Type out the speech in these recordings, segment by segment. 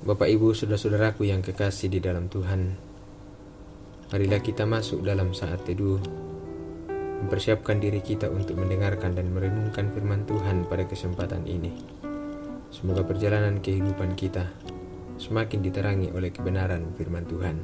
Bapak Ibu saudara-saudaraku yang kekasih di dalam Tuhan, marilah kita masuk dalam saat teduh, mempersiapkan diri kita untuk mendengarkan dan merenungkan firman Tuhan pada kesempatan ini. Semoga perjalanan kehidupan kita semakin diterangi oleh kebenaran firman Tuhan.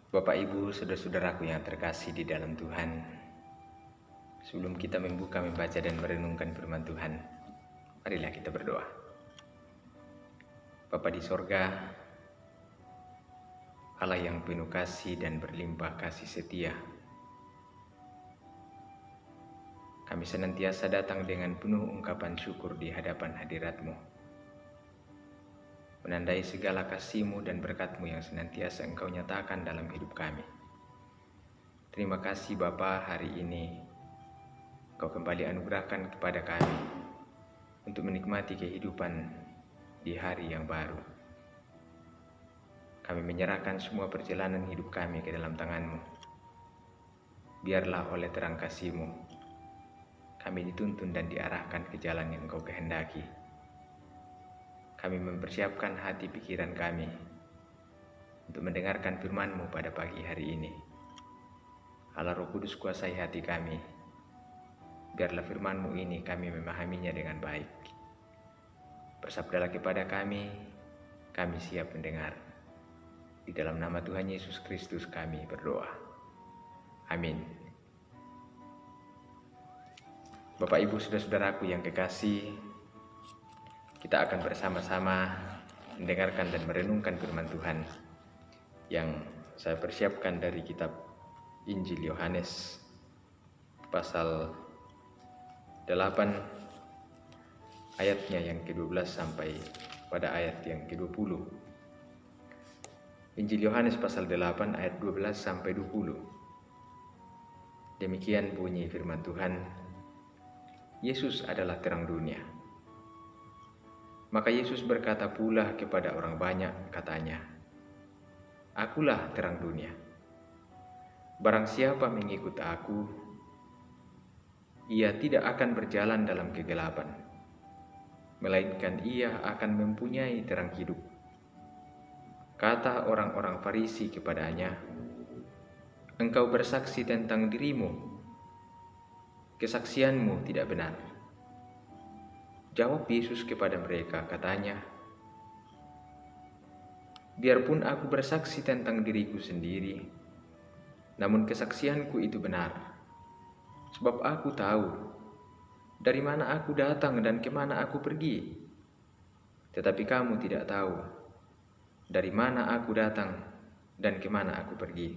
Bapak Ibu, saudara-saudaraku yang terkasih di dalam Tuhan, sebelum kita membaca dan merenungkan firman Tuhan, marilah kita berdoa. Bapa di sorga, Allah yang penuh kasih dan berlimpah kasih setia, kami senantiasa datang dengan penuh ungkapan syukur di hadapan hadirat-Mu, menandai segala kasih-Mu dan berkat-Mu yang senantiasa Engkau nyatakan dalam hidup kami. Terima kasih Bapa, hari ini Engkau kembali anugerahkan kepada kami untuk menikmati kehidupan di hari yang baru. Kami menyerahkan semua perjalanan hidup kami ke dalam tangan-Mu. Biarlah oleh terang kasih-Mu kami dituntun dan diarahkan ke jalan yang Engkau kehendaki. Kami mempersiapkan hati pikiran kami untuk mendengarkan firman-Mu pada pagi hari ini. Allah Roh Kudus kuasai hati kami. Biarlah firman-Mu ini kami memahaminya dengan baik. Bersabdalah kepada kami siap mendengar. Di dalam nama Tuhan Yesus Kristus kami berdoa. Amin. Bapak Ibu saudara-saudaraku yang kekasih, kita akan bersama-sama mendengarkan dan merenungkan firman Tuhan yang saya persiapkan dari kitab Injil Yohanes pasal 8 ayatnya yang ke-12 sampai pada ayat yang ke-20. Injil Yohanes pasal 8 ayat 12 sampai 20. Demikian bunyi firman Tuhan. Yesus adalah terang dunia. Maka Yesus berkata pula kepada orang banyak, katanya, "Akulah terang dunia. Barang siapa mengikut aku, ia tidak akan berjalan dalam kegelapan, melainkan ia akan mempunyai terang hidup." Kata orang-orang Farisi kepadanya, "Engkau bersaksi tentang dirimu, kesaksianmu tidak benar." Jawab Yesus kepada mereka, katanya, "Biarpun aku bersaksi tentang diriku sendiri, namun kesaksianku itu benar. Sebab aku tahu dari mana aku datang dan kemana aku pergi. Tetapi kamu tidak tahu dari mana aku datang dan kemana aku pergi.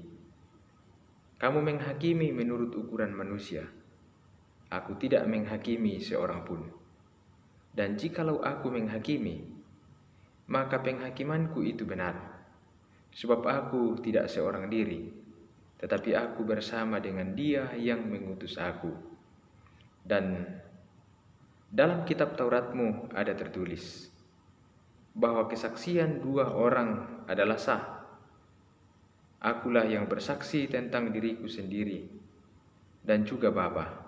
Kamu menghakimi menurut ukuran manusia. Aku tidak menghakimi seorang pun. Dan jikalau aku menghakimi, maka penghakimanku itu benar. Sebab aku tidak seorang diri, tetapi aku bersama dengan Dia yang mengutus aku. Dan dalam kitab Taurat-Mu ada tertulis bahwa kesaksian dua orang adalah sah. Akulah yang bersaksi tentang diriku sendiri, dan juga Bapa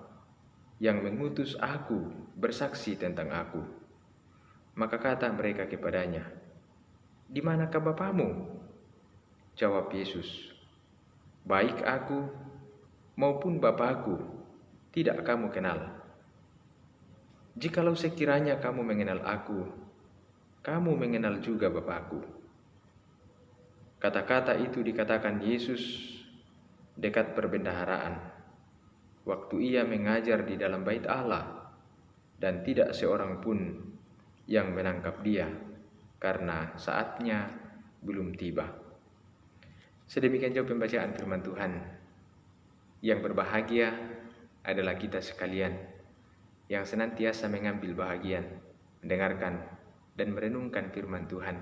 yang mengutus aku bersaksi tentang aku." Maka kata mereka kepadanya, "Di manakah Bapamu?" Jawab Yesus, "Baik aku maupun Bapakku tidak kamu kenal. Jikalau sekiranya kamu mengenal aku, kamu mengenal juga Bapakku. Kata-kata itu dikatakan Yesus dekat perbendaharaan, waktu ia mengajar di dalam bait Allah, dan tidak seorang pun yang menangkap dia, karena saatnya belum tiba. Sedemikian jauh pembacaan firman Tuhan. Yang berbahagia adalah kita sekalian yang senantiasa mengambil bahagian, mendengarkan dan merenungkan firman Tuhan,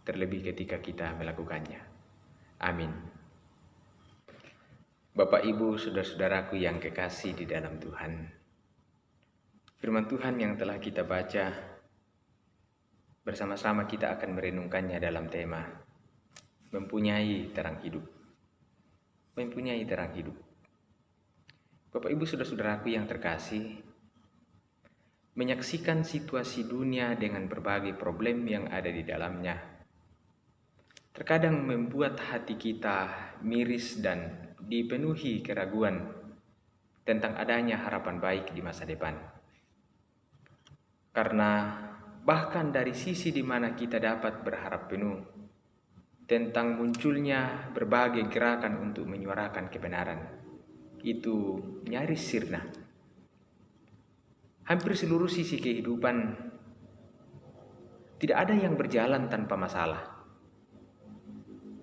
terlebih ketika kita melakukannya. Amin. Bapak, Ibu, saudara-saudaraku yang kekasih di dalam Tuhan, firman Tuhan yang telah kita baca, bersama-sama kita akan merenungkannya dalam tema mempunyai terang hidup. Mempunyai terang hidup. Bapak, Ibu, saudara-saudaraku yang terkasih, menyaksikan situasi dunia dengan berbagai problem yang ada di dalamnya terkadang membuat hati kita miris dan dipenuhi keraguan tentang adanya harapan baik di masa depan. Karena bahkan dari sisi di mana kita dapat berharap penuh tentang munculnya berbagai gerakan untuk menyuarakan kebenaran, itu nyaris sirna. Hampir seluruh sisi kehidupan tidak ada yang berjalan tanpa masalah.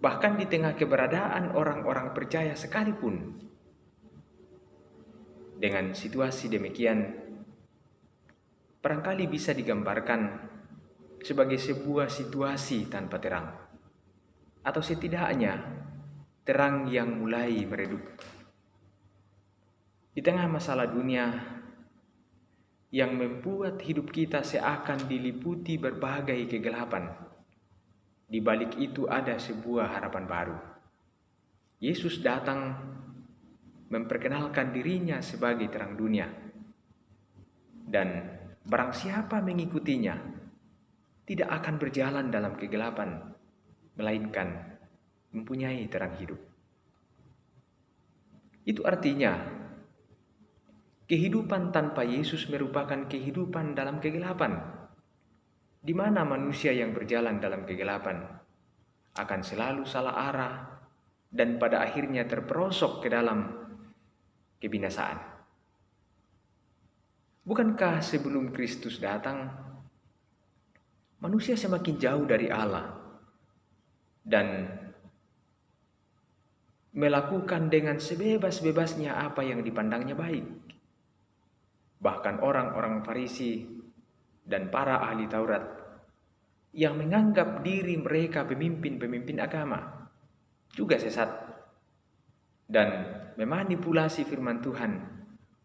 Bahkan di tengah keberadaan orang-orang percaya sekalipun, dengan situasi demikian, barangkali bisa digambarkan sebagai sebuah situasi tanpa terang, atau setidaknya terang yang mulai meredup. Di tengah masalah dunia yang membuat hidup kita seakan diliputi berbagai kegelapan, di balik itu ada sebuah harapan baru. Yesus datang memperkenalkan dirinya sebagai terang dunia, dan barang siapa mengikutinya tidak akan berjalan dalam kegelapan, melainkan mempunyai terang hidup. Itu artinya kehidupan tanpa Yesus merupakan kehidupan dalam kegelapan, di mana manusia yang berjalan dalam kegelapan akan selalu salah arah dan pada akhirnya terperosok ke dalam kebinasaan. Bukankah sebelum Kristus datang, manusia semakin jauh dari Allah dan melakukan dengan sebebas-bebasnya apa yang dipandangnya baik? Bahkan orang-orang Farisi dan para ahli Taurat yang menganggap diri mereka pemimpin-pemimpin agama juga sesat dan memanipulasi firman Tuhan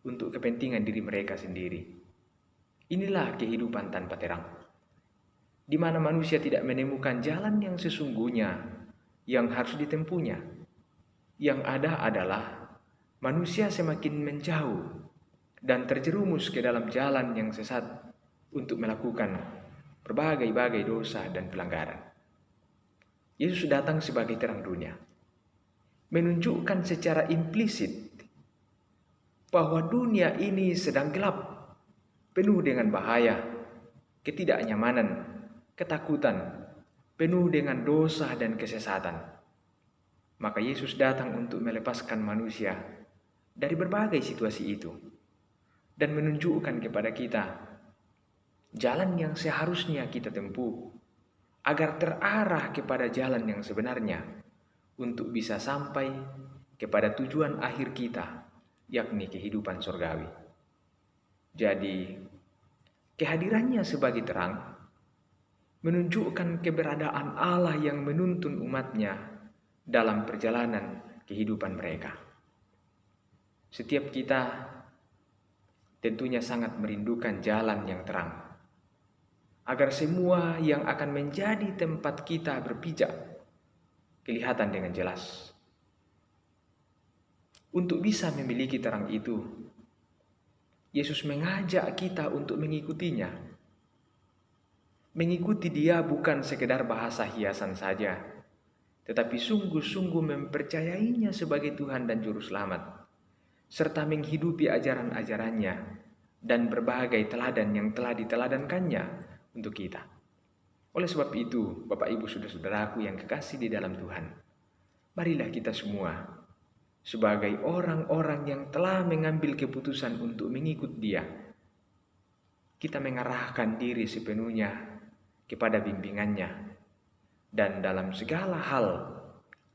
untuk kepentingan diri mereka sendiri. Inilah kehidupan tanpa terang, di mana manusia tidak menemukan jalan yang sesungguhnya yang harus ditempuhnya. Yang ada adalah manusia semakin menjauh dan terjerumus ke dalam jalan yang sesat untuk melakukan berbagai-bagai dosa dan pelanggaran. Yesus datang sebagai terang dunia, menunjukkan secara implisit bahwa dunia ini sedang gelap, penuh dengan bahaya, ketidaknyamanan, ketakutan, penuh dengan dosa dan kesesatan. Maka Yesus datang untuk melepaskan manusia dari berbagai situasi itu dan menunjukkan kepada kita jalan yang seharusnya kita tempuh agar terarah kepada jalan yang sebenarnya untuk bisa sampai kepada tujuan akhir kita, yakni kehidupan surgawi. Jadi, kehadirannya sebagai terang menunjukkan keberadaan Allah yang menuntun umatnya dalam perjalanan kehidupan mereka. Setiap kita tentunya sangat merindukan jalan yang terang, agar semua yang akan menjadi tempat kita berpijak kelihatan dengan jelas. Untuk bisa memiliki terang itu, Yesus mengajak kita untuk mengikutinya. Mengikuti Dia bukan sekedar bahasa hiasan saja, tetapi sungguh-sungguh mempercayainya sebagai Tuhan dan Juru Selamat, serta menghidupi ajaran-ajarannya dan berbagai teladan yang telah diteladankannya untuk kita. Oleh sebab itu, Bapak Ibu saudara-saudaraku yang kekasih di dalam Tuhan, marilah kita semua sebagai orang-orang yang telah mengambil keputusan untuk mengikut Dia, kita mengarahkan diri sepenuhnya kepada bimbingannya, dan dalam segala hal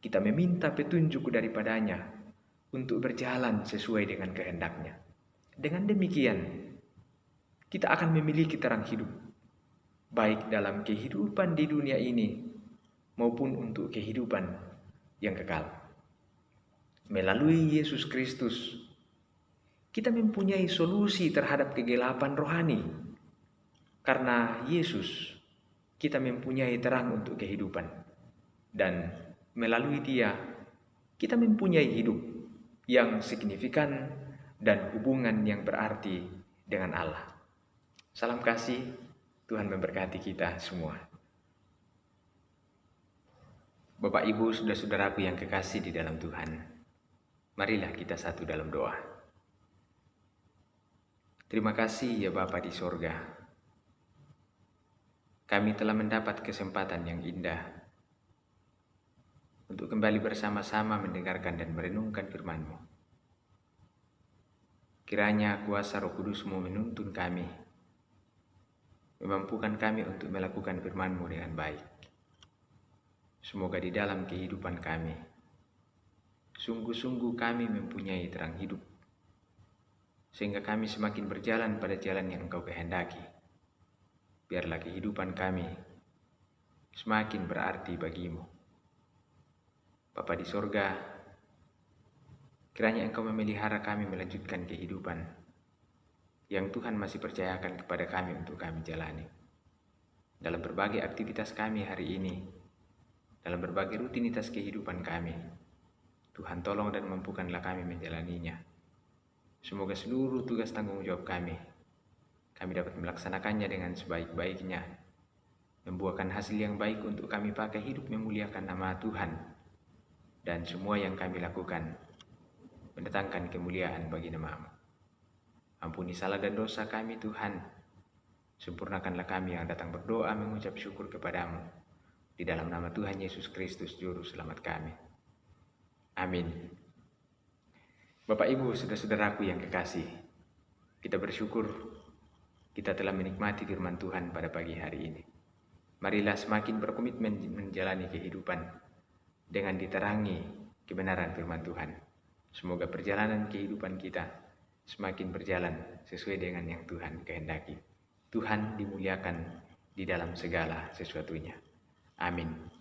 kita meminta petunjuk daripadanya untuk berjalan sesuai dengan kehendaknya. Dengan demikian, kita akan memiliki terang hidup, baik dalam kehidupan di dunia ini maupun untuk kehidupan yang kekal. Melalui Yesus Kristus, kita mempunyai solusi terhadap kegelapan rohani. Karena Yesus, kita mempunyai terang untuk kehidupan. Dan melalui Dia, kita mempunyai hidup yang signifikan dan hubungan yang berarti dengan Allah. Salam kasih, Tuhan memberkati kita semua. Bapak, Ibu, saudara-saudaraku yang kekasih di dalam Tuhan, marilah kita satu dalam doa. Terima kasih ya Bapa di sorga. Kami telah mendapat kesempatan yang indah untuk kembali bersama-sama mendengarkan dan merenungkan firman-Mu. Kiranya kuasa Roh Kudus-Mu menuntun kami, memampukan kami untuk melakukan firman-Mu dengan baik. Semoga di dalam kehidupan kami, sungguh-sungguh kami mempunyai terang hidup, sehingga kami semakin berjalan pada jalan yang Engkau kehendaki. Biarlah kehidupan kami semakin berarti bagi-Mu. Bapa di sorga, kiranya Engkau memelihara kami melanjutkan kehidupan yang Tuhan masih percayakan kepada kami untuk kami jalani. Dalam berbagai aktivitas kami hari ini, dalam berbagai rutinitas kehidupan kami, Tuhan tolong dan mampukanlah kami menjalaninya. Semoga seluruh tugas tanggung jawab kami dapat melaksanakannya dengan sebaik-baiknya, membuahkan hasil yang baik untuk kami pakai hidup memuliakan nama Tuhan, dan semua yang kami lakukan mendatangkan kemuliaan bagi nama-Mu. Ampuni salah dan dosa kami Tuhan, sempurnakanlah kami yang datang berdoa mengucap syukur kepada-Mu, di dalam nama Tuhan Yesus Kristus Juru Selamat kami. Amin. Bapak, Ibu, saudara-saudaraku yang kekasih, kita bersyukur kita telah menikmati firman Tuhan pada pagi hari ini. Marilah semakin berkomitmen menjalani kehidupan dengan diterangi kebenaran firman Tuhan. Semoga perjalanan kehidupan kita semakin berjalan sesuai dengan yang Tuhan kehendaki. Tuhan dimuliakan di dalam segala sesuatunya. Amin.